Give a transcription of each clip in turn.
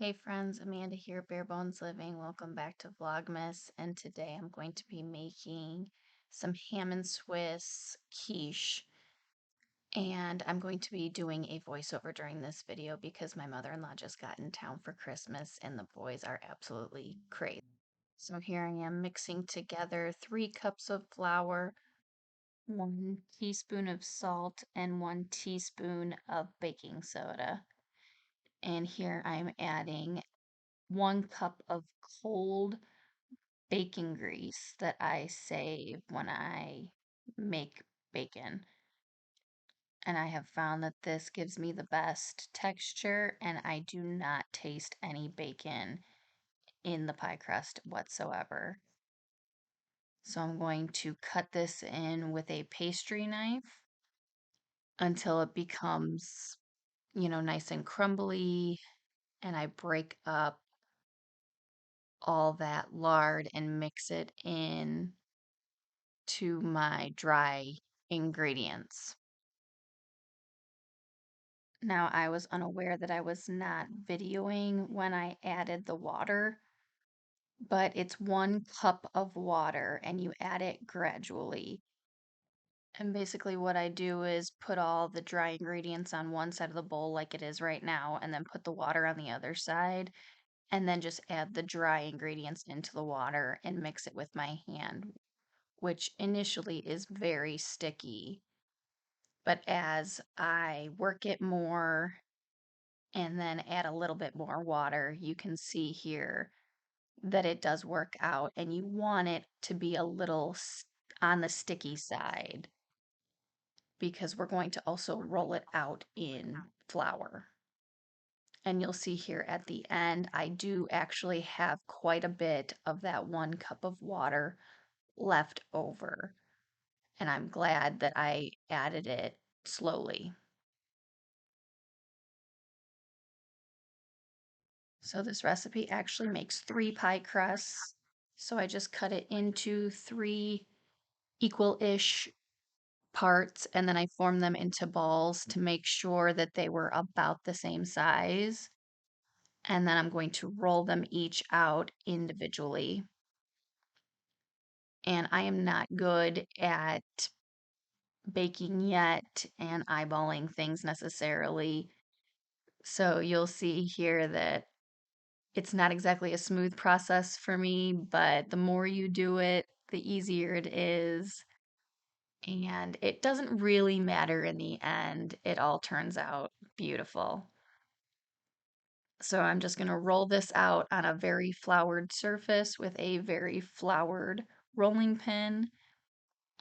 Hey friends, Amanda here, Bare Bones Living. Welcome back to Vlogmas, and today I'm going to be making some ham and Swiss quiche, and I'm going to be doing a voiceover during this video because my mother-in-law just got in town for Christmas and the boys are absolutely crazy. So here I am mixing together 3 cups of flour, 1 teaspoon of salt, and 1 teaspoon of baking soda. And here I'm adding 1 cup of cold bacon grease that I save when I make bacon. And I have found that this gives me the best texture, and I do not taste any bacon in the pie crust whatsoever. So I'm going to cut this in with a pastry knife until it becomes, nice and crumbly, and I break up all that lard and mix it in to my dry ingredients. Now, I was unaware that I was not videoing when I added the water, but it's 1 cup of water and you add it gradually. And basically, what I do is put all the dry ingredients on one side of the bowl, like it is right now, and then put the water on the other side, and then just add the dry ingredients into the water and mix it with my hand, which initially is very sticky. But as I work it more and then add a little bit more water, you can see here that it does work out, and you want it to be a little on the sticky side because we're going to also roll it out in flour. And you'll see here at the end, I do actually have quite a bit of that 1 cup of water left over. And I'm glad that I added it slowly. So this recipe actually makes 3 pie crusts. So I just cut it into 3 equal-ish parts, and then I formed them into balls to make sure that they were about the same size. And then I'm going to roll them each out individually. And I am not good at baking yet and eyeballing things necessarily. So you'll see here that it's not exactly a smooth process for me, but the more you do it, the easier it is. And it doesn't really matter in the end. It all turns out beautiful. So I'm just going to roll this out on a very floured surface with a very floured rolling pin.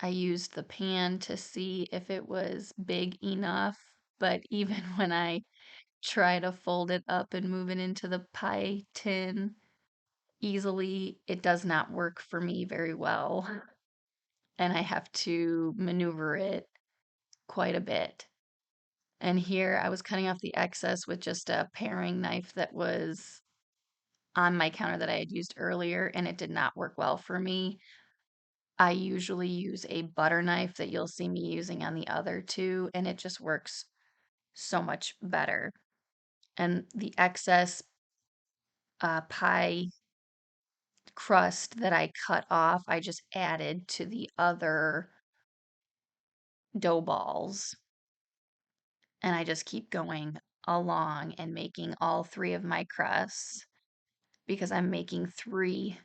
I used the pan to see if it was big enough, but even when I try to fold it up and move it into the pie tin easily, it does not work for me very well. And I have to maneuver it quite a bit. And here I was cutting off the excess with just a paring knife that was on my counter that I had used earlier, and it did not work well for me. I usually use a butter knife that you'll see me using on the other 2, and it just works so much better. And the excess pie crust that I cut off, I just added to the other dough balls. And I just keep going along and making all 3 of my crusts because I'm making 3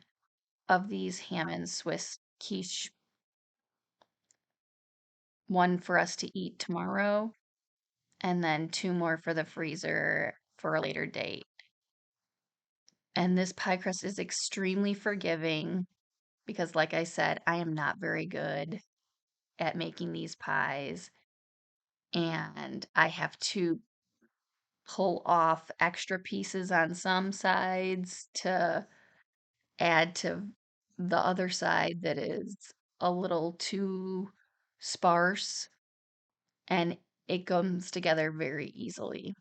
of these ham and Swiss quiche, 1 for us to eat tomorrow, and then 2 more for the freezer for a later date. And this pie crust is extremely forgiving because, like I said, I am not very good at making these pies, and I have to pull off extra pieces on some sides to add to the other side that is a little too sparse, and it comes together very easily.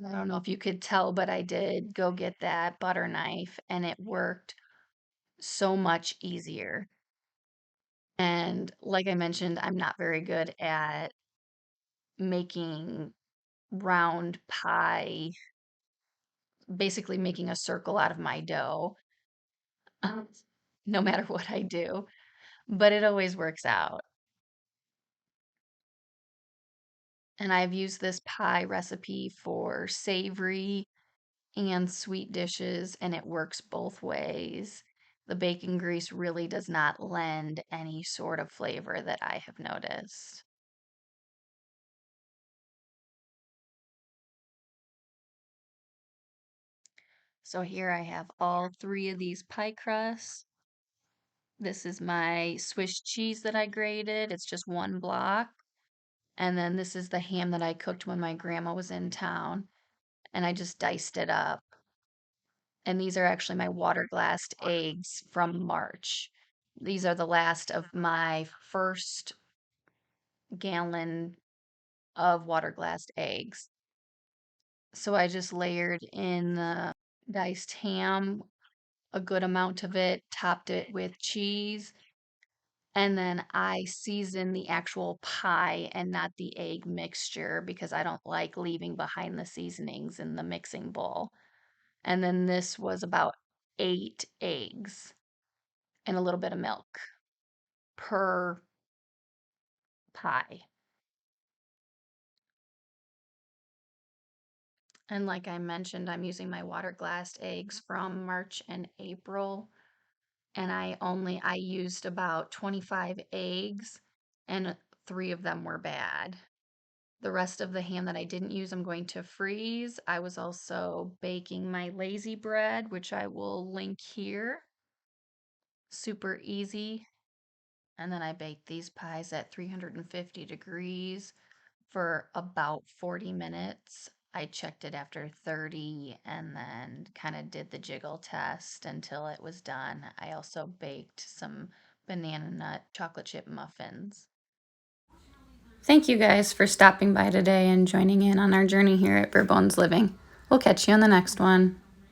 I don't know if you could tell, but I did go get that butter knife and it worked so much easier. And like I mentioned, I'm not very good at making round pie, basically making a circle out of my dough, um, no matter what I do, but it always works out. And I've used this pie recipe for savory and sweet dishes, and it works both ways. The bacon grease really does not lend any sort of flavor that I have noticed. So here I have all three of these pie crusts. This is my Swiss cheese that I grated. It's just one block. And then this is the ham that I cooked when my grandma was in town, and I just diced it up. And these are actually my water glassed eggs from March. These are the last of my first gallon of water glassed eggs. So I just layered in the diced ham, a good amount of it, topped it with cheese, and then I season the actual pie and not the egg mixture because I don't like leaving behind the seasonings in the mixing bowl. And then this was about 8 eggs and a little bit of milk per pie. And like I mentioned, I'm using my water glassed eggs from March and April. And I used about 25 eggs and 3 of them were bad. The rest of the ham that I didn't use, I'm going to freeze. I was also baking my lazy bread, which I will link here. Super easy. And then I baked these pies at 350 degrees for about 40 minutes. I checked it after 30 and then kind of did the jiggle test until it was done. I also baked some banana nut chocolate chip muffins. Thank you guys for stopping by today and joining in on our journey here at Bare Bones Living. We'll catch you on the next one.